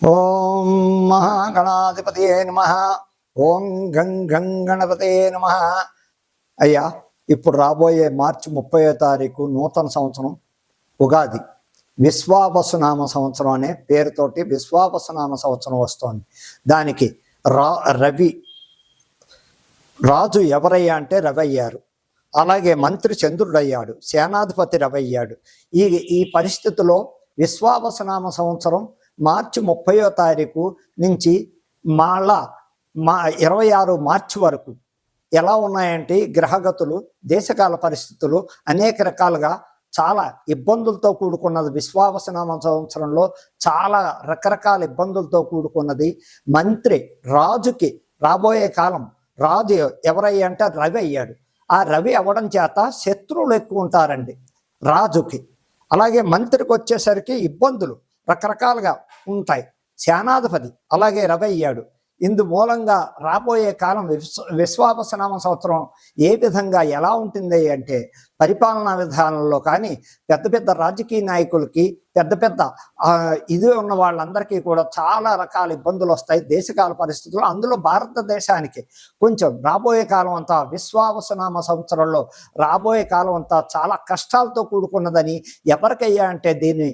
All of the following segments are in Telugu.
ఓం మహాగణాధిపతయే నమః. ఓం గం గం గణపతయే నమః. అయ్యా, ఇప్పుడు రాబోయే మార్చి 30వ తారీఖు నూతన సంవత్సరం ఉగాది. విశ్వావసునామ సంవత్సరం అనే పేరుతోటి విశ్వావసునామ సంవత్సరం వస్తోంది. దానికి రవి రాజు ఎవరయ్యా అంటే రవి అయ్యారు. అలాగే మంత్రి చంద్రుడు అయ్యాడు, సేనాధిపతి రవి అయ్యాడు. ఈ పరిస్థితిలో విశ్వావసునామ సంవత్సరం మార్చి 30వ తారీఖు నుంచి మళ్ళా 26 మార్చి వరకు ఎలా ఉన్నాయంటే గ్రహగతులు, దేశకాల పరిస్థితులు అనేక రకాలుగా చాలా ఇబ్బందులతో కూడుకున్నది. విశ్వావసునామ సంవత్సరంలో చాలా రకరకాల ఇబ్బందులతో కూడుకున్నది. మంత్రి రాజుకి రాబోయే కాలం రాజు ఎవరయ్యా అంటే రవి అయ్యాడు. ఆ రవి అవ్వడం చేత శత్రువులు ఎక్కువ ఉంటారండి రాజుకి. అలాగే మంత్రికి వచ్చేసరికి ఇబ్బందులు రకరకాలుగా ఉంటాయి. సేనాధిపతి అలాగే రవి అయ్యాడు. ఇందు మూలంగా రాబోయే కాలం విశ్వావసునామ సంవత్సరం ఏ విధంగా ఎలా ఉంటుంది అంటే పరిపాలనా విధానంలో కానీ పెద్ద పెద్ద రాజకీయ నాయకులకి పెద్ద ఇది ఉన్న వాళ్ళందరికీ కూడా చాలా రకాల ఇబ్బందులు వస్తాయి దేశకాల పరిస్థితులు. అందులో భారతదేశానికి కొంచెం రాబోయే కాలం అంతా విశ్వావసునామ సంవత్సరంలో రాబోయే కాలం అంతా చాలా కష్టాలతో కూడుకున్నదని ఎవరికయ్యా అంటే దీన్ని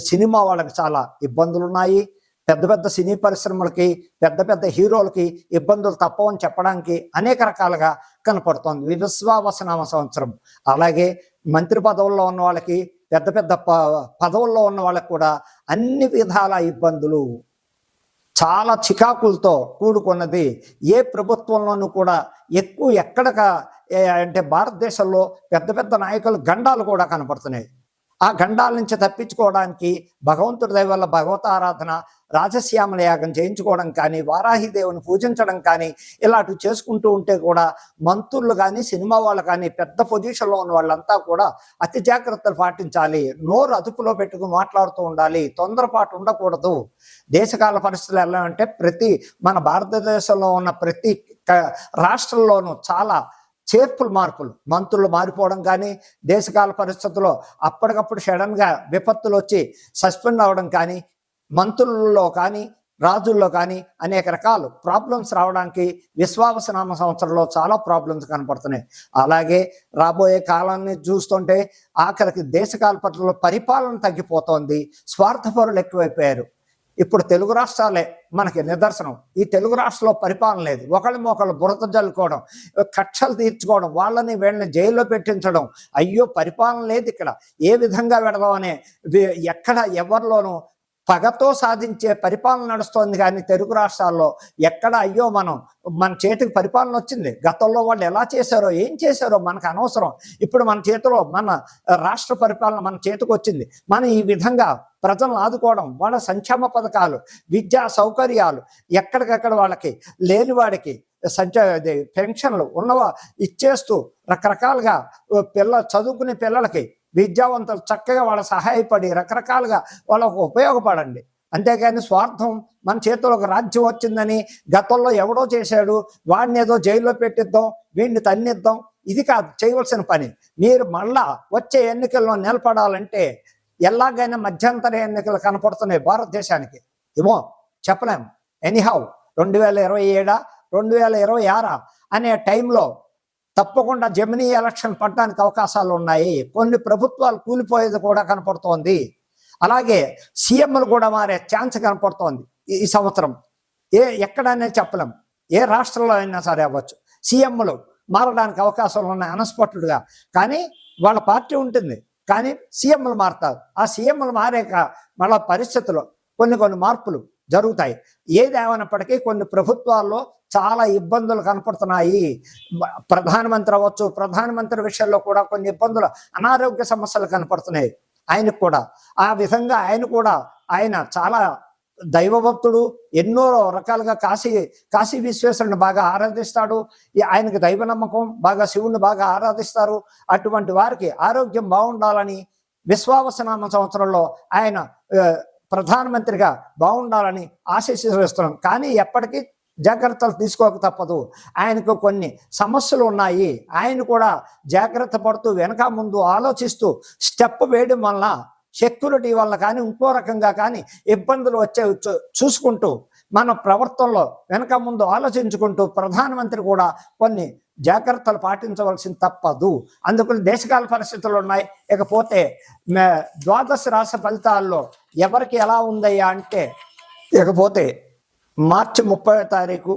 సినిమా వాళ్ళకి చాలా ఇబ్బందులు ఉన్నాయి. పెద్ద సినీ పరిశ్రమలకి పెద్ద హీరోలకి ఇబ్బందులు తప్పవని చెప్పడానికి అనేక రకాలుగా కనపడుతోంది విశ్వావసునామ సంవత్సరం. అలాగే మంత్రి పదవుల్లో ఉన్న వాళ్ళకి పెద్ద పదవుల్లో ఉన్న వాళ్ళకి కూడా అన్ని విధాల ఇబ్బందులు, చాలా చికాకులతో కూడుకున్నది. ఏ ప్రభుత్వంలోనూ కూడా ఎక్కువ ఎక్కడక అంటే భారతదేశంలో పెద్ద నాయకులు గండాలు కూడా కనపడుతున్నాయి. ఆ గండాల నుంచి తప్పించుకోవడానికి భగవంతుడి దయ వల్ల భగవత ఆరాధన, రాజశ్యామల యాగం చేయించుకోవడం కానీ, వారాహిదేవుని పూజించడం కానీ ఇలాంటివి చేసుకుంటూ ఉంటే కూడా మంత్రులు కానీ సినిమా వాళ్ళు కానీ పెద్ద పొజిషన్లో ఉన్న వాళ్ళంతా కూడా అతి జాగ్రత్తలు పాటించాలి. నోరు అదుపులో పెట్టుకుని మాట్లాడుతూ ఉండాలి. తొందరపాటు ఉండకూడదు. దేశకాల పరిస్థితులు ఎలా అంటే మన భారతదేశంలో ఉన్న ప్రతి రాష్ట్రంలోనూ చాలా చేర్పులు మార్పులు, మంత్రులు మారిపోవడం కానీ, దేశకాల పరిస్థితుల్లో అప్పటికప్పుడు సడన్గా విపత్తులు వచ్చి సస్పెండ్ అవ్వడం కానీ, మంత్రుల్లో కానీ రాజుల్లో కానీ అనేక రకాల ప్రాబ్లమ్స్ రావడానికి విశ్వావసునామ సంవత్సరంలో చాలా ప్రాబ్లమ్స్ కనపడుతున్నాయి. అలాగే రాబోయే కాలాన్ని చూస్తుంటే ఆఖరికి దేశకాల పరిస్థితుల్లో పరిపాలన తగ్గిపోతోంది. స్వార్థపరులు ఎక్కువైపోయారు. ఇప్పుడు తెలుగు రాష్ట్రాలే మనకి నిదర్శనం. ఈ తెలుగు రాష్ట్రంలో పరిపాలన లేదు. ఒకళ్ళు బురద జల్లుకోవడం, కక్షలు తీర్చుకోవడం, వీళ్ళని జైల్లో పెట్టించడం. అయ్యో పరిపాలన లేదు ఇక్కడ, ఏ విధంగా పెడదామనే ఎక్కడ ఎవరిలోనూ పగతో సాధించే పరిపాలన నడుస్తోంది. కానీ తెలుగు రాష్ట్రాల్లో ఎక్కడ అయ్యో మన చేతికి పరిపాలన వచ్చింది, గతంలో వాళ్ళు ఎలా చేశారో ఏం చేశారో మనకు అనవసరం, ఇప్పుడు మన చేతిలో మన రాష్ట్ర పరిపాలన మన చేతికి వచ్చింది, మనం ఈ విధంగా ప్రజలను ఆదుకోవడం, వాళ్ళ సంక్షేమ పథకాలు, విద్యా సౌకర్యాలు ఎక్కడికక్కడ వాళ్ళకి లేనివాడికి పెన్షన్లు ఉన్నవా ఇచ్చేస్తూ రకరకాలుగా చదువుకునే పిల్లలకి విద్యావంతులు చక్కగా వాళ్ళ సహాయపడి రకరకాలుగా వాళ్ళకు ఉపయోగపడండి. అంతేగాని స్వార్థం మన చేతిలో ఒక రాజ్యం వచ్చిందని గతంలో ఎవడో చేశాడు వాడిని ఏదో జైల్లో పెట్టిద్దాం, వీడిని తన్నిద్దాం, ఇది కాదు చేయవలసిన పని. మీరు మళ్ళా వచ్చే ఎన్నికల్లో నిలబడాలంటే ఎలాగైనా మధ్యంతర ఎన్నికలు కనపడుతున్నాయి భారతదేశానికి. ఏమో చెప్పలేము. ఎనీహౌ 2027 2026 అనే టైంలో తప్పకుండా జమినీ ఎలక్షన్ పడడానికి అవకాశాలు ఉన్నాయి. కొన్ని ప్రభుత్వాలు కూలిపోయేది కూడా కనపడుతోంది. అలాగే సీఎంలు కూడా మారే ఛాన్స్ కనపడుతోంది ఈ సంవత్సరం. ఎక్కడనే చెప్పలేం, ఏ రాష్ట్రంలో అయినా సరే అవ్వచ్చు. సీఎంలు మారడానికి అవకాశాలు ఉన్నాయి అన్ఎక్స్పెక్టెడ్గా. కానీ వాళ్ళ పార్టీ ఉంటుంది, కానీ సీఎంలు మారుతారు. ఆ సీఎంలు మారాక మళ్ళా పరిస్థితుల్లో కొన్ని మార్పులు జరుగుతాయి. ఏదేమైనప్పటికీ కొన్ని ప్రభుత్వాల్లో చాలా ఇబ్బందులు కనపడుతున్నాయి. ప్రధానమంత్రి అవ్వచ్చు, ప్రధానమంత్రి విషయంలో కూడా కొన్ని ఇబ్బందులు, అనారోగ్య సమస్యలు కనపడుతున్నాయి ఆయనకు కూడా. ఆ విధంగా ఆయన చాలా దైవభక్తుడు, ఎన్నో రకాలుగా కాశీ విశ్వేశ్వరుని బాగా ఆరాధిస్తాడు. ఆయనకి దైవ నమ్మకం, బాగా శివుని బాగా ఆరాధిస్తారు. అటువంటి వారికి ఆరోగ్యం బాగుండాలని విశ్వావసునామ సంవత్సరంలో ఆయన ప్రధానమంత్రిగా బాగుండాలని ఆశీస్సుస్తున్నాం. కానీ ఎప్పటికీ జాగ్రత్తలు తీసుకోక తప్పదు. ఆయనకు కొన్ని సమస్యలు ఉన్నాయి. ఆయన కూడా జాగ్రత్త పడుతూ వెనక ముందు ఆలోచిస్తూ స్టెప్ వేయడం వలన సెక్యూరిటీ వల్ల కానీ ఇంకో రకంగా కానీ ఇబ్బందులు వచ్చే చూసుకుంటూ మన ప్రవర్తనలో వెనక ముందు ఆలోచించుకుంటూ ప్రధానమంత్రి కూడా కొన్ని జాగ్రత్తలు పాటించవలసింది తప్పదు. అందుకని దేశకాల పరిస్థితులు ఉన్నాయి. ఇకపోతే ద్వాదశ రాశి ఫలితాల్లో ఎవరికి ఎలా ఉందయ్యా అంటే, ఇకపోతే మార్చి 30వ తారీఖు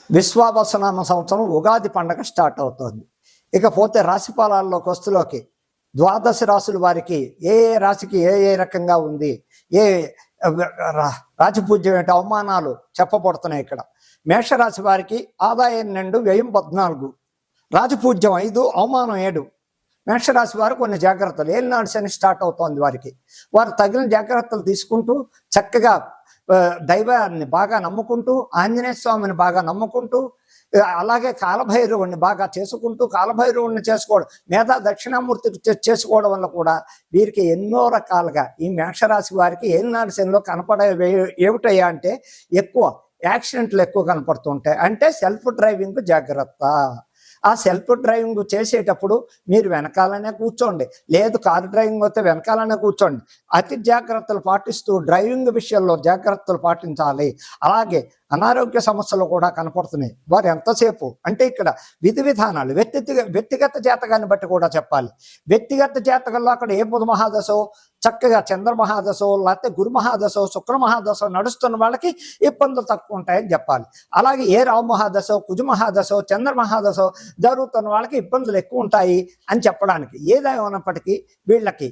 విశ్వావసనామ సంవత్సరం ఉగాది పండగ స్టార్ట్ అవుతుంది. ఇకపోతే రాశి ఫలాల్లోకి వస్తులోకి ద్వాదశ రాశుల వారికి ఏ రాశికి ఏ రకంగా ఉంది, ఏ రాజపూజ్యం ఏంటి, అవమానాలు చెప్పబడుతున్నాయి. ఇక్కడ మేషరాశి వారికి ఆదాయం 2, వ్యయం 14, రాజపూజ్యం 5, అవమానం 7. మేషరాశి వారు కొన్ని జాగ్రత్తలు, ఏలినాడు శని స్టార్ట్ అవుతోంది వారికి. వారు తగిన జాగ్రత్తలు తీసుకుంటూ చక్కగా దైవాన్ని బాగా నమ్ముకుంటూ, ఆంజనేయ స్వామిని బాగా నమ్ముకుంటూ, అలాగే కాలభైరవుడిని బాగా చేసుకుంటూ, కాలభైరవుడిని చేసుకోవడం, మేధా దక్షిణామూర్తికి చేసుకోవడం వల్ల కూడా వీరికి ఎన్నో రకాలుగా ఈ మేషరాశి వారికి ఏలినాడు శనిలో కనపడే ఏమిటయ్యా అంటే ఎక్కువ యాక్సిడెంట్లు ఎక్కువ కనపడుతుంటాయి. అంటే సెల్ఫ్ డ్రైవింగ్ జాగ్రత్త. ఆ సెల్ఫ్ డ్రైవింగ్ చేసేటప్పుడు మీరు వెనకాలనే కూర్చోండి, లేదు కారు డ్రైవింగ్ వస్తే వెనకాలనే కూర్చోండి. అతి జాగ్రత్తలు పాటిస్తూ డ్రైవింగ్ విషయంలో జాగ్రత్తలు పాటించాలి. అలాగే అనారోగ్య సమస్యలు కూడా కనపడుతున్నాయి. వారు ఎంతసేపు అంటే ఇక్కడ విధి విధానాలు వ్యక్తిగత జాతకాన్ని బట్టి కూడా చెప్పాలి. వ్యక్తిగత జాతకంలో అక్కడ ఏ బుధ మహాదశో, చక్కగా చంద్ర మహాదశో, లేకపోతే గురు మహాదశో, శుక్ర మహాదశో నడుస్తున్న వాళ్ళకి ఇబ్బందులు తక్కువ ఉంటాయని చెప్పాలి. అలాగే ఏ రావు మహాదశో, కుజ మహాదశో, చంద్ర మహాదశో జరుగుతున్న వాళ్ళకి ఇబ్బందులు ఎక్కువ ఉంటాయి అని చెప్పడానికి. ఏదేమైనప్పటికీ వీళ్ళకి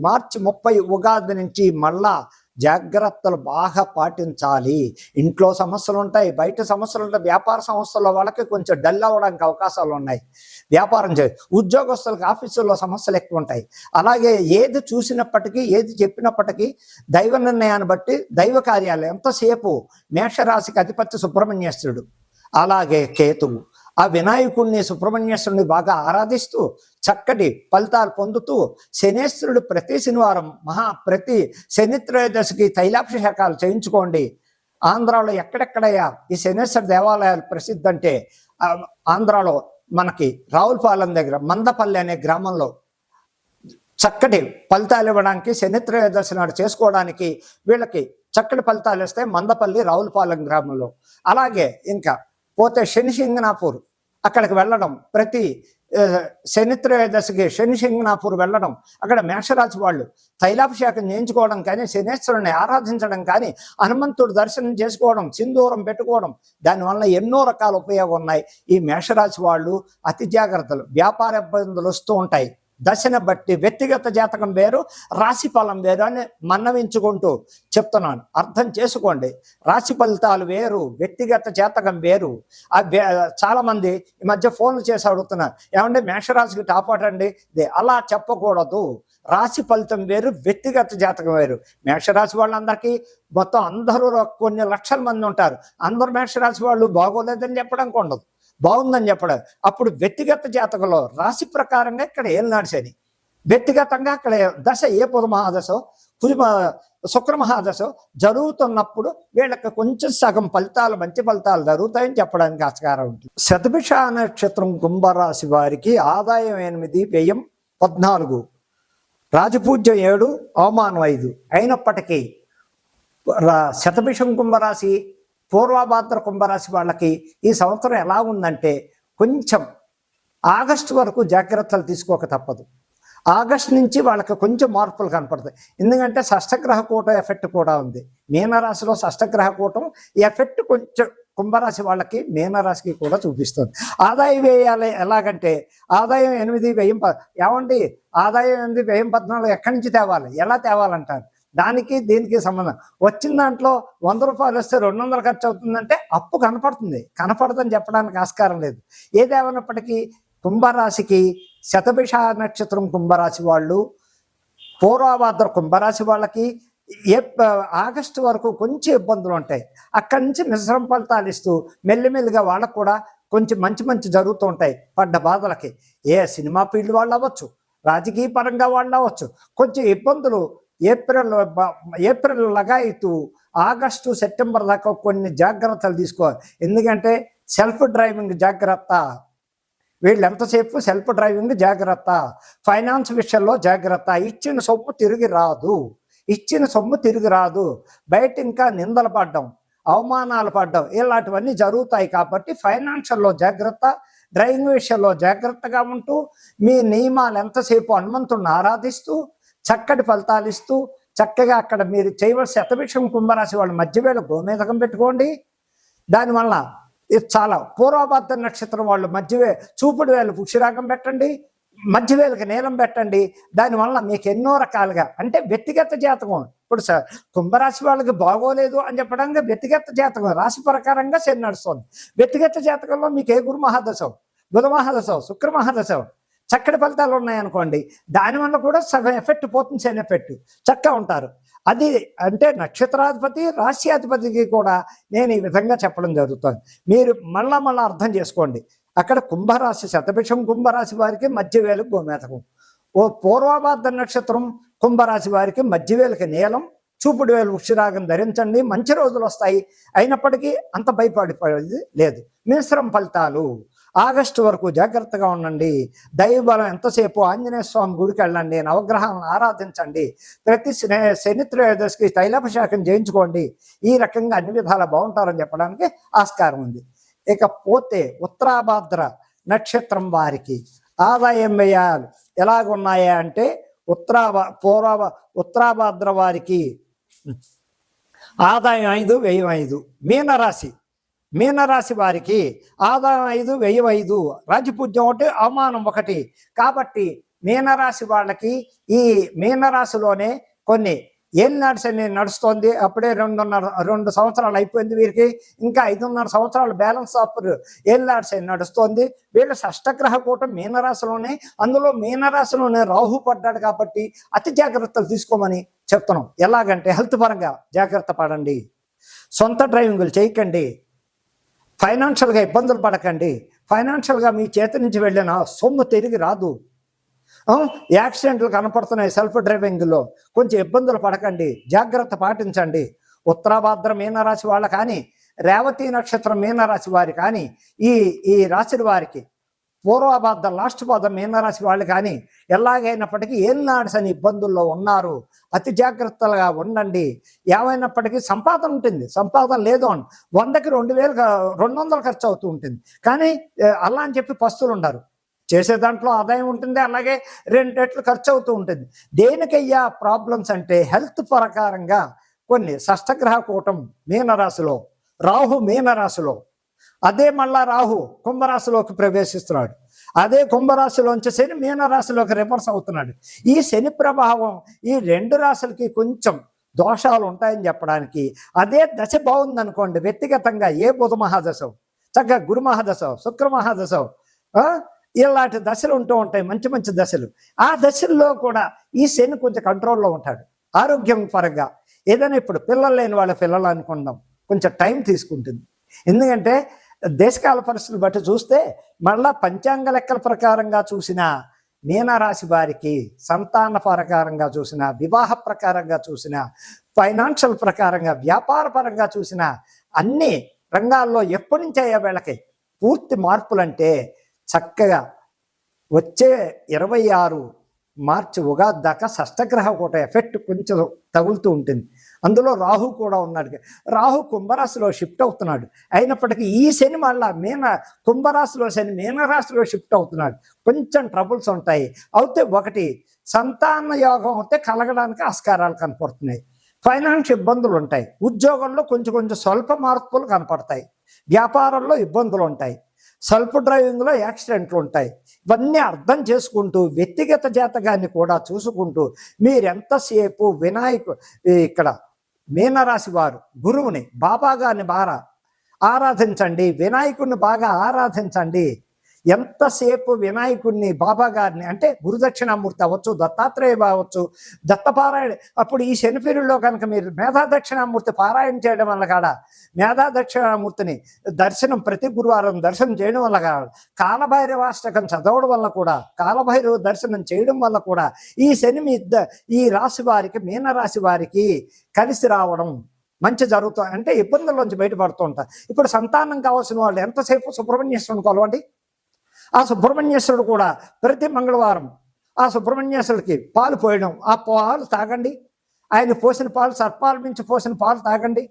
మార్చి 30 ఉగాది నుంచి మళ్ళా జాగ్రత్తలు బాగా పాటించాలి. ఇంట్లో సమస్యలు ఉంటాయి, బయట సమస్యలు ఉంటాయి. వ్యాపార సంస్థల్లో వాళ్ళకి కొంచెం డల్ అవ్వడానికి అవకాశాలు ఉన్నాయి. వ్యాపారం ఉద్యోగస్తులకు ఆఫీసుల్లో సమస్యలు ఎక్కువ ఉంటాయి. అలాగే ఏది చూసినప్పటికీ, ఏది చెప్పినప్పటికీ దైవ నిర్ణయాన్ని బట్టి దైవ కార్యాలు ఎంతసేపు మేషరాశికి అధిపతి సుబ్రహ్మణ్యేశ్వరుడు, అలాగే కేతువు, ఆ వినాయకుడిని సుబ్రహ్మణ్యేశ్వరుని బాగా ఆరాధిస్తూ చక్కటి ఫలితాలు పొందుతూ, శనేశ్వరుడు ప్రతి శనివారం ప్రతి శనిత్రయోదశికి తైలాభిషేకాలు చేయించుకోండి. ఆంధ్రాలో ఎక్కడెక్కడయ్యా ఈ శనేశ్వర దేవాలయాలు ప్రసిద్ధి అంటే, ఆంధ్రాలో మనకి రావులపాలెం దగ్గర మందపల్లి అనే గ్రామంలో చక్కటి ఫలితాలు ఇవ్వడానికి, శనిత్రయోదశి నాడు చేసుకోవడానికి వీళ్ళకి చక్కటి ఫలితాలు ఇస్తాయి మందపల్లి రావులపాలెం గ్రామంలో. అలాగే ఇంకా పోతే శనిసింగనాపూర్ అక్కడికి వెళ్ళడం, ప్రతి శనిత్రయోదశికి శనిసింగనాపూర్ వెళ్ళడం, అక్కడ మేషరాశి వాళ్ళు తైలాభిషేకం చేయించుకోవడం కానీ, శనేశ్వరుని ఆరాధించడం కానీ, హనుమంతుడు దర్శనం చేసుకోవడం, సింధూరం పెట్టుకోవడం, దానివల్ల ఎన్నో రకాల ఉపయోగం ఉన్నాయి. ఈ మేషరాశి వాళ్ళు అతి జాగ్రత్తలు. వ్యాపార ఇబ్బందులు వస్తూ ఉంటాయి. దశను బట్టి వ్యక్తిగత జాతకం వేరు, రాశి ఫలం వేరు అని మన్నవించుకుంటూ చెప్తున్నాను. అర్థం చేసుకోండి. రాశి ఫలితాలు వేరు, వ్యక్తిగత జాతకం వేరు. చాలామంది ఈ మధ్య ఫోన్లు చేసి అడుగుతున్నారు, ఏమంటే మేషరాశికి టాపటండి. అలా చెప్పకూడదు. రాశి ఫలితం వేరు, వ్యక్తిగత జాతకం వేరు. మేషరాశి వాళ్ళందరికీ మొత్తం అందరూ కొన్ని లక్షల మంది ఉంటారు. అందరూ మేషరాశి వాళ్ళు బాగోలేదని చెప్పడానికి ఉండదు, బాగుందని చెప్పడం. అప్పుడు వ్యక్తిగత జాతకంలో రాశి ప్రకారంగా ఇక్కడ ఏలినాడు శని, వ్యక్తిగతంగా అక్కడ దశ ఏ బుధ మహాదశో, శుక్ర మహాదశో జరుగుతున్నప్పుడు వీళ్ళకి కొంచెం సగం ఫలితాలు, మంచి ఫలితాలు జరుగుతాయని చెప్పడానికి ఆస్కారం ఉంటుంది. శతభిష నక్షత్రం కుంభరాశి వారికి ఆదాయం 8, వ్యయం 14, రాజపూజ్యం 7, అవమానం 5 అయినప్పటికీ శతభిషం కుంభరాశి, పూర్వభాద్ర కుంభరాశి వాళ్ళకి ఈ సంవత్సరం ఎలా ఉందంటే, కొంచెం ఆగస్టు వరకు జాగ్రత్తలు తీసుకోక తప్పదు. ఆగస్టు నుంచి వాళ్ళకి కొంచెం మార్పులు కనపడతాయి. ఎందుకంటే షష్టగ్రహ కూటం ఎఫెక్ట్ కూడా ఉంది. మీనరాశిలో షష్టగ్రహ కూటం ఎఫెక్ట్ కొంచెం కుంభరాశి వాళ్ళకి, మీనరాశికి కూడా చూపిస్తుంది. ఆదాయం వేయాలి ఎలాగంటే, ఆదాయం 8, వ్యయం ఏమండి ఆదాయం 8, వ్యయం 14 ఎక్కడి నుంచి తేవాలి, ఎలా తేవాలంటారు. దానికి దీనికి సంబంధం. వచ్చిన దాంట్లో 100 రూపాయలు వస్తే 200 ఖర్చు అవుతుందంటే అప్పు కనపడదని చెప్పడానికి ఆస్కారం లేదు. ఏదేమైనప్పటికీ కుంభరాశికి శతభిష నక్షత్రం కుంభరాశి వాళ్ళు, పూర్వభాద్ర కుంభరాశి వాళ్ళకి ఆగస్టు వరకు కొంచెం ఇబ్బందులు ఉంటాయి. అక్కడి నుంచి మిశ్రమ ఫలితాలు ఇస్తూ మెల్లిమెల్లిగా వాళ్ళకు కూడా కొంచెం మంచి జరుగుతూ ఉంటాయి. పడ్డ బాధలకి ఏ సినిమా ఫీల్డ్ వాళ్ళు అవ్వచ్చు, రాజకీయ పరంగా వాళ్ళు అవ్వచ్చు. కొంచెం ఇబ్బందులు ఏప్రిల్ లగాయితూ ఆగస్టు, సెప్టెంబర్ దాకా కొన్ని జాగ్రత్తలు తీసుకోవాలి. ఎందుకంటే సెల్ఫ్ డ్రైవింగ్ జాగ్రత్త, వీళ్ళు ఎంతసేపు సెల్ఫ్ డ్రైవింగ్ జాగ్రత్త, ఫైనాన్స్ విషయంలో జాగ్రత్త. ఇచ్చిన సొమ్ము తిరిగి రాదు. బయట ఇంకా నిందలు పడ్డం, అవమానాలు పడ్డం ఇలాంటివన్నీ జరుగుతాయి. కాబట్టి ఫైనాన్షియల్లో జాగ్రత్త, డ్రైవింగ్ విషయంలో జాగ్రత్తగా ఉంటూ మీ నియమాలు ఎంతసేపు హనుమంతుడిని ఆరాధిస్తూ చక్కటి ఫలితాలు ఇస్తూ చక్కగా అక్కడ మీరు చేయవలసిన శతభిషం కుంభరాశి వాళ్ళు మధ్యవేళ గోమేధకం పెట్టుకోండి. దానివల్ల ఇది చాలా పూర్వభాద్ర నక్షత్రం వాళ్ళు చూపుడు వేలు పుష్యరాగం పెట్టండి, మధ్యవేళకి నీలం పెట్టండి. దానివల్ల మీకు ఎన్నో రకాలుగా అంటే వ్యక్తిగత జాతకం. ఇప్పుడు కుంభరాశి వాళ్ళకి బాగోలేదు అని చెప్పడానికి వ్యక్తిగత జాతకం రాశి ప్రకారంగా శని నడుస్తుంది. వ్యక్తిగత జాతకంలో మీకు ఏ గురు మహాదశం, బుధ మహాదశం, శుక్ర మహాదశం చక్కటి ఫలితాలు ఉన్నాయనుకోండి, దానివల్ల కూడా సగం ఎఫెక్ట్ పోతుంది, శని ఎఫెక్ట్ చక్కగా ఉంటారు. అది అంటే నక్షత్రాధిపతి రాశ్యాధిపతికి కూడా నేను ఈ విధంగా చెప్పడం జరుగుతుంది. మీరు మళ్ళా అర్థం చేసుకోండి. అక్కడ కుంభరాశి శతభిషం కుంభరాశి వారికి మధ్యవేలు గోమేతకం, ఓ పూర్వభాద్ర నక్షత్రం కుంభరాశి వారికి మధ్యవేలుకి నీలం, చూపుడు వేలు వృక్షరాగం ధరించండి. మంచి రోజులు వస్తాయి, అయినప్పటికీ అంత భయపడిపోయేది లేదు. మిశ్రమ ఫలితాలు. ఆగస్టు వరకు జాగ్రత్తగా ఉండండి. దైవబలం ఎంతసేపు ఆంజనేయ స్వామి గుడికి వెళ్ళండి, నవగ్రహాలను ఆరాధించండి, ప్రతి శని త్రయోదశికి తైలాభిషేకం చేయించుకోండి. ఈ రకంగా అన్ని విధాలా బాగుంటారని చెప్పడానికి ఆస్కారం ఉంది. ఇకపోతే ఉత్తరాభాద్ర నక్షత్రం వారికి ఆదాయం వ్యయాలు ఎలాగున్నాయా అంటే ఉత్తరాభాద్ర వారికి ఆదాయం 5, వ్యయం 5. మీనరాశి వారికి ఆదాయం 5, వ్యయం 5, రాజపూజ్యం 1, అవమానం 1. కాబట్టి మీనరాశి వాళ్ళకి ఈ మీనరాశిలోనే కొన్ని ఏళ్ళనాడు శని నడుస్తోంది. అప్పుడే 2 సంవత్సరాలు అయిపోయింది వీరికి, ఇంకా 5.5 సంవత్సరాలు బ్యాలెన్స్ ఆఫ్ ఏళ్ళనాడు శని నడుస్తోంది. వీళ్ళు షష్టగ్రహ కూటం మీనరాశిలోనే, అందులో మీనరాశిలోనే రాహు పడ్డాడు. కాబట్టి అతి జాగ్రత్తలు తీసుకోమని చెప్తున్నాం. ఎలాగంటే హెల్త్ పరంగా జాగ్రత్త పడండి, సొంత డ్రైవింగ్లు చేయకండి, ఫైనాన్షియల్గా ఇబ్బందులు పడకండి. ఫైనాన్షియల్గా మీ చేతి నుంచి వెళ్ళిన సొమ్ము తిరిగి రాదు. యాక్సిడెంట్లు కనపడుతున్నాయి సెల్ఫ్ డ్రైవింగ్లో, కొంచెం ఇబ్బందులు పడకండి, జాగ్రత్త పాటించండి. ఉత్తరాభాద్ర మీనరాశి వాళ్ళ కానీ, రేవతి నక్షత్రం మీనరాశి వారి కానీ, ఈ రాశి వారికి పూర్వభాద్ర లాస్ట్ పాదం మీనరాశి వాళ్ళు కానీ ఎలాగైనప్పటికీ ఏళ్ళనాడు అని ఇబ్బందుల్లో ఉన్నారు. అతి జాగ్రత్తగా ఉండండి. ఏమైనప్పటికీ సంపాదన ఉంటుంది, సంపాదన లేదు అని 100కి 200 ఖర్చు అవుతూ ఉంటుంది. కానీ అలా అని చెప్పి పస్తులు ఉండరు, చేసే దాంట్లో ఆదాయం ఉంటుంది, అలాగే 2 రెట్లు ఖర్చు అవుతూ ఉంటుంది. దేనికయ్యా ప్రాబ్లమ్స్ అంటే హెల్త్ ప్రకారంగా కొన్ని షష్టగ్రహ కూటం మీనరాశిలో, రాహు మీనరాశిలో, అదే మళ్ళా రాహు కుంభరాశిలోకి ప్రవేశిస్తున్నాడు, అదే కుంభరాశిలోంచి శని మీనరాశిలోకి రివర్స్ అవుతున్నాడు. ఈ శని ప్రభావం ఈ 2 రాశులకి కొంచెం దోషాలు ఉంటాయని చెప్పడానికి, అదే దశ బాగుందనుకోండి వ్యక్తిగతంగా ఏ బుధ మహాదశం, చక్కగా గురు మహాదశం, శుక్ర మహాదశం, ఇలాంటి దశలు ఉంటూ ఉంటాయి, మంచి దశలు. ఆ దశల్లో కూడా ఈ శని కొంచెం కంట్రోల్లో ఉంటాడు. ఆరోగ్యం పరంగా ఏదైనా ఇప్పుడు పిల్లలు లేని వాళ్ళ పిల్లలు అనుకుందాం, కొంచెం టైం తీసుకుంటుంది. ఎందుకంటే దేశకాల పరిస్థితులు బట్టి చూస్తే మళ్ళా పంచాంగ లెక్కల ప్రకారంగా చూసిన మీనరాశి వారికి సంతాన ప్రకారంగా చూసిన, వివాహ ప్రకారంగా చూసిన, ఫైనాన్షియల్ ప్రకారంగా, వ్యాపార పరంగా చూసిన అన్ని రంగాల్లో ఎప్పటి నుంచి అయ్యే వీళ్ళకి పూర్తి మార్పులంటే చక్కగా వచ్చే 26 మార్చి ఉగాది దాకా షష్టగ్రహ కూట ఎఫెక్ట్ కొంచెం తగులుతూ ఉంటుంది. అందులో రాహు కూడా ఉన్నాడు. రాహు కుంభరాశిలో షిఫ్ట్ అవుతున్నాడు. అయినప్పటికీ ఈ శని మళ్ళా కుంభరాశిలో శని మీనరాశిలో షిఫ్ట్ అవుతున్నాడు. కొంచెం ట్రబుల్స్ ఉంటాయి. అయితే ఒకటి సంతాన యోగం అయితే కలగడానికి ఆస్కారాలు కనపడుతున్నాయి. ఫైనాన్స్ ఇబ్బందులు ఉంటాయి. ఉద్యోగంలో కొంచెం స్వల్ప మార్పులు కనపడతాయి. వ్యాపారంలో ఇబ్బందులు ఉంటాయి. సెల్ఫ్ డ్రైవింగ్లో యాక్సిడెంట్లు ఉంటాయి. ఇవన్నీ అర్థం చేసుకుంటూ వ్యక్తిగత జాతకాన్ని కూడా చూసుకుంటూ మీరెంతసేపు ఇక్కడ మీనరాశి వారు గురువుని, బాబా గారిని బాగా ఆరాధించండి, వినాయకుడిని బాగా ఆరాధించండి. ఎంతసేపు వినాయకుడిని, బాబా గారిని అంటే గురుదక్షిణామూర్తి అవ్వచ్చు, దత్తాత్రేయ అవ్వచ్చు, దత్తపారాయణ. అప్పుడు ఈ శని పీరియడ్లో కనుక మీరు మేధా దక్షిణామూర్తి పారాయణ చేయడం వల్ల కాడ, మేధా దక్షిణామూర్తిని దర్శనం ప్రతి గురువారం దర్శనం చేయడం వల్ల కాడ, కాలభైరవాష్టకం చదవడం వల్ల కూడా, కాలభైరవ దర్శనం చేయడం వల్ల కూడా ఈ శని ఈ రాశి వారికి, మీనరాశి వారికి కలిసి రావడం మంచి జరుగుతుంది. అంటే ఇబ్బందుల్లోంచి బయటపడుతూ ఉంటారు. ఇప్పుడు సంతానం కావాల్సిన వాళ్ళు ఎంతసేపు సుబ్రహ్మణ్యేశ్వరుని కొలవండి, ఆ సుబ్రహ్మణ్యేశ్వరుడు కూడా ప్రతి మంగళవారం ఆ సుబ్రహ్మణ్యేశ్వరుడికి పాలు పోయడం, ఆ పాలు తాగండి, ఆయన పోసిన పాలు సర్పాల నుంచి పోసిన పాలు తాగండి.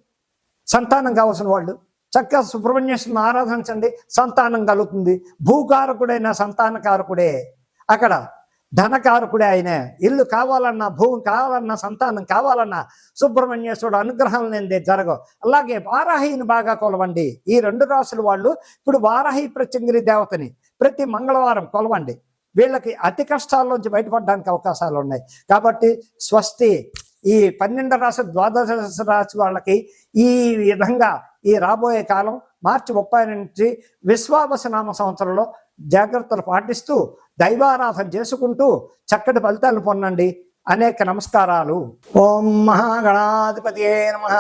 సంతానం కావాల్సిన వాళ్ళు చక్కగా సుబ్రహ్మణ్యేశ్వరుని ఆరాధించండి, సంతానం కలుగుతుంది. భూకారకుడైన సంతానకారకుడే, అక్కడ ధనకారకుడే ఆయనే. ఇల్లు కావాలన్నా, భూమి కావాలన్నా, సంతానం కావాలన్నా సుబ్రహ్మణ్యేశ్వరుడు అనుగ్రహం లేనిదే జరగవు. అలాగే వారాహిని బాగా కొలవండి. ఈ 2 రాసుల వాళ్ళు ఇప్పుడు వారాహి ప్రత్యంగిరి దేవతని ప్రతి మంగళవారం కొలవండి. వీళ్ళకి అతి కష్టాల్లోంచి బయటపడడానికి అవకాశాలు ఉన్నాయి. కాబట్టి స్వస్తి. ఈ 12 రాశి, 12 రాశి వాళ్ళకి ఈ విధంగా ఈ రాబోయే కాలం మార్చి 30 నుంచి విశ్వావసనామ సంవత్సరంలో జాగ్రత్తలు పాటిస్తూ దైవారాధన చేసుకుంటూ చక్కటి ఫలితాలను పొందండి. అనేక నమస్కారాలు. ఓం మహాగణాధిపతియే నమః.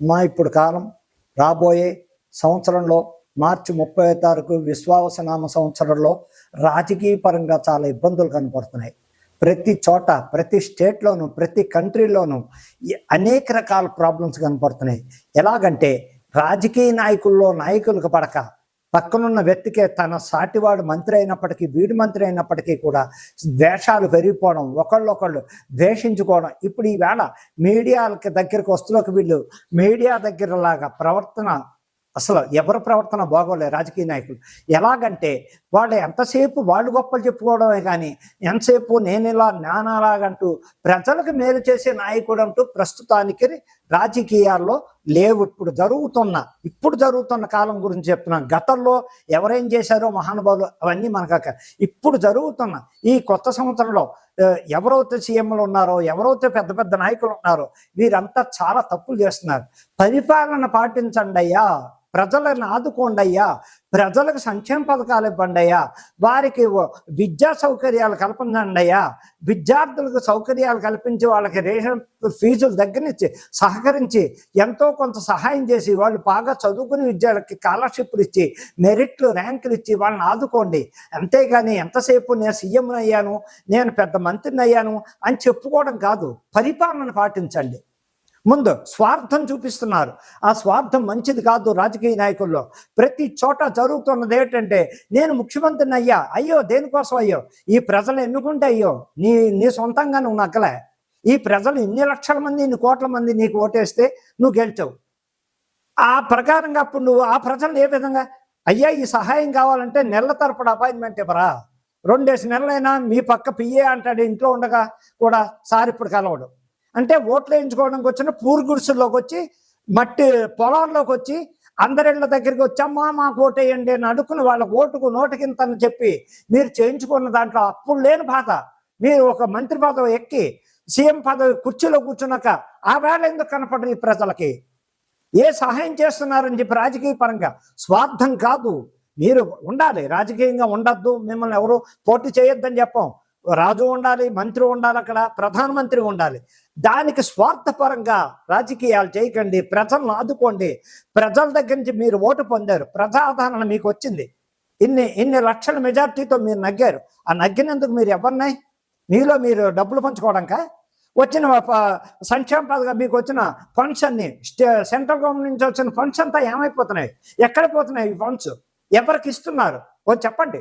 మా ఇప్పుడు కాలం రాబోయే సంవత్సరంలో మార్చి 30వ తారీఖు విశ్వావసనామ సంవత్సరంలో రాజకీయ పరంగా చాలా ఇబ్బందులు కనపడుతున్నాయి. ప్రతి చోట, ప్రతి స్టేట్లోనూ, ప్రతి కంట్రీలోనూ అనేక రకాల ప్రాబ్లమ్స్ కనపడుతున్నాయి. ఎలాగంటే రాజకీయ నాయకులకు పడక పక్కనున్న వ్యక్తికే తన సాటివాడు మంత్రి అయినప్పటికీ, వీడు మంత్రి అయినప్పటికీ కూడా ద్వేషాలు పెరిగిపోవడం, ఒకళ్ళొకళ్ళు ద్వేషించుకోవడం. ఇప్పుడు ఈవేళ మీడియాలకి దగ్గరికి వస్తులోకి వీళ్ళు మీడియా దగ్గరలాగా ప్రవర్తన, అసలు ఎవరి ప్రవర్తన బాగోలే రాజకీయ నాయకులు. ఎలాగంటే వాళ్ళు ఎంతసేపు వాళ్ళు గొప్పలు చెప్పుకోవడమే కానీ ఎంతసేపు నేను ఇలా నానాలాగంటూ ప్రజలకు మేలు చేసే నాయకుడు అంటూ ప్రస్తుతానికి రాజకీయాల్లో లేవు. ఇప్పుడు జరుగుతున్న కాలం గురించి చెప్తున్నాను. గతంలో ఎవరేం చేశారో మహానుభావులు అవన్నీ మనకు ఇప్పుడు జరుగుతున్న ఈ కొత్త సంవత్సరంలో ఎవరైతే సీఎంలు ఉన్నారో, ఎవరైతే పెద్ద పెద్ద నాయకులు ఉన్నారో వీరంతా చాలా తప్పులు చేస్తున్నారు. పరిపాలన పాటించండి అయ్యా, ప్రజలను ఆదుకోండి అయ్యా, ప్రజలకు సంక్షేమ పథకాలు ఇవ్వండి అయ్యా, వారికి విద్యా సౌకర్యాలు కల్పించండి అయ్యా, విద్యార్థులకు సౌకర్యాలు కల్పించి వాళ్ళకి రేషన్ ఫీజుల దగ్గర నుంచి సహకరించి ఎంతో కొంత సహాయం చేసి వాళ్ళు బాగా చదువుకుని విద్యార్థులకి స్కాలర్షిప్లు ఇచ్చి, మెరిట్లు, ర్యాంకులు ఇచ్చి వాళ్ళని ఆదుకోండి. అంతేగాని ఎంతసేపు నేను సీఎంని అయ్యాను, నేను పెద్ద మంత్రిని అయ్యాను అని చెప్పుకోవడం కాదు. పరిపాలన పాటించండి. ముందు స్వార్థం చూపిస్తున్నారు. ఆ స్వార్థం మంచిది కాదు. రాజకీయ నాయకుల్లో ప్రతి చోట జరుగుతున్నది ఏంటంటే నేను ముఖ్యమంత్రిని అయ్యో దేనికోసం అయ్యో, ఈ ప్రజలు ఎన్నుకుంటే అయ్యో నీ సొంతంగా నువ్వు నగ్గలే. ఈ ప్రజలు ఇన్ని లక్షల మంది, ఇన్ని కోట్ల మంది నీకు ఓటేస్తే నువ్వు గెలిచావు. ఆ ప్రకారంగా అప్పుడు నువ్వు ఆ ప్రజలు ఏ విధంగా అయ్యా ఈ సహాయం కావాలంటే నెలల తరపుడు అపాయింట్మెంట్ ఇవ్వరా? 2 నెలలైనా మీ పక్క పిఏ అంటాడు ఇంట్లో ఉండగా కూడా సార్ ఇప్పుడు కలవడు అంటే ఓట్లు వేయించుకోవడానికి వచ్చిన పూర్ గుడిసెల్లోకి వచ్చి, మట్టి పొలాల్లోకి వచ్చి, అందరిళ్ళ దగ్గరికి వచ్చి అమ్మా మాకు ఓటేయండి అని అడుక్కుని వాళ్ళ ఓటుకు నోటికింత అని చెప్పి మీరు చేయించుకున్న దాంట్లో అప్పుడు లేని బాధ. మీరు ఒక మంత్రి పదవి ఎక్కి సీఎం పదవి కుర్చీలో కూర్చున్నాక ఆ వేళ ఎందుకు కనపడరు ఈ ప్రజలకి? ఏ సహాయం చేస్తున్నారని చెప్పి రాజకీయ పరంగా స్వార్థం కాదు. మీరు ఉండాలి, రాజకీయంగా ఉండద్దు, మిమ్మల్ని ఎవరు పోటీ చేయొద్దని చెప్పం. రాజు ఉండాలి, మంత్రి ఉండాలి, అక్కడ ప్రధానమంత్రి ఉండాలి. దానికి స్వార్థపరంగా రాజకీయాలు చేయకండి. ప్రజలను ఆదుకోండి. ప్రజల దగ్గర నుంచి మీరు ఓటు పొందారు, ప్రజాదరణ మీకు వచ్చింది, ఇన్ని లక్షల మెజార్టీతో మీరు నగ్గారు. ఆ నగ్గినందుకు మీరు ఎవరినాయి? మీలో మీరు డబ్బులు పంచుకోవడానికా? వచ్చిన సంక్షేమ పథకం మీకు వచ్చిన ఫండ్స్ అన్ని సెంట్రల్ గవర్నమెంట్ నుంచి వచ్చిన ఫండ్స్ అంతా ఏమైపోతున్నాయి? ఎక్కడ పోతున్నాయి ఈ ఫండ్స్? ఎవరికి ఇస్తున్నారు చెప్పండి.